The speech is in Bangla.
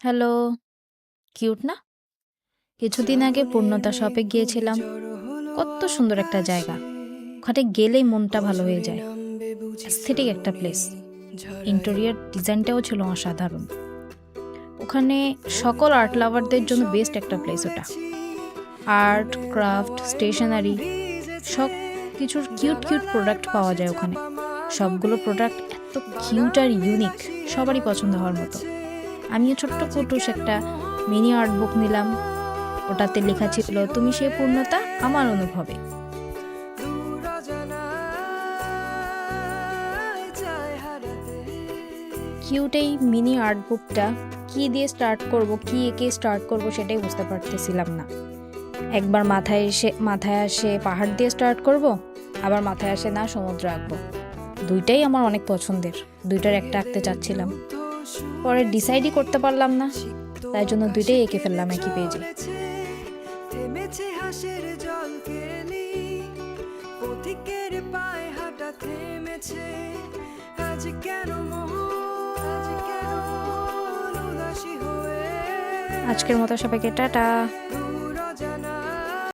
হ্যালো, কিউট না? কিছুদিন আগে পূর্ণতা শপে গিয়েছিলাম। কত সুন্দর একটা জায়গা। ওখানে গেলেই মনটা ভালো হয়ে যায়। অ্যাস্থেটিক একটা প্লেস। ইন্টেরিয়র ডিজাইনটাও ছিল অসাধারণ। ওখানে সকল আর্ট লাভারদের জন্য বেস্ট একটা প্লেস ওটা। আর্ট, ক্রাফট, স্টেশনারি সব কিছুর কিউট কিউট প্রোডাক্ট পাওয়া যায় ওখানে। সবগুলো প্রোডাক্ট এত কিউট আর ইউনিক, সবারই পছন্দ হওয়ার মতো। আমিও ছোট্ট কুটুস একটা মিনি আর্ট বুক নিলাম। ওটাতে লেখা ছিল, তুমি সেই পূর্ণতা আমার অনুভবে। কিউট এই মিনি আর্ট বুকটা কি দিয়ে স্টার্ট করব, কি এঁকে স্টার্ট করব সেটাই বুঝতে পারতেছিলাম না। একবার মাথায় আসে পাহাড় দিয়ে স্টার্ট করব, আবার মাথায় আসে না সমুদ্র আঁকবো। দুইটাই আমার অনেক পছন্দের, দুইটার একটা আঁকতে চাচ্ছিলাম। পরে ডিসাইডই করতে পারলাম না, তাই জন্য দুইটাই এঁকে ফেললাম একই পেজে। থেমেছে হাসির জল কেলি, পথিকের পায়ে হাঁটা থেমেছে। আজ কেন মন উদাসী হয়ে। আজকের মতো সবাইকে টাটা।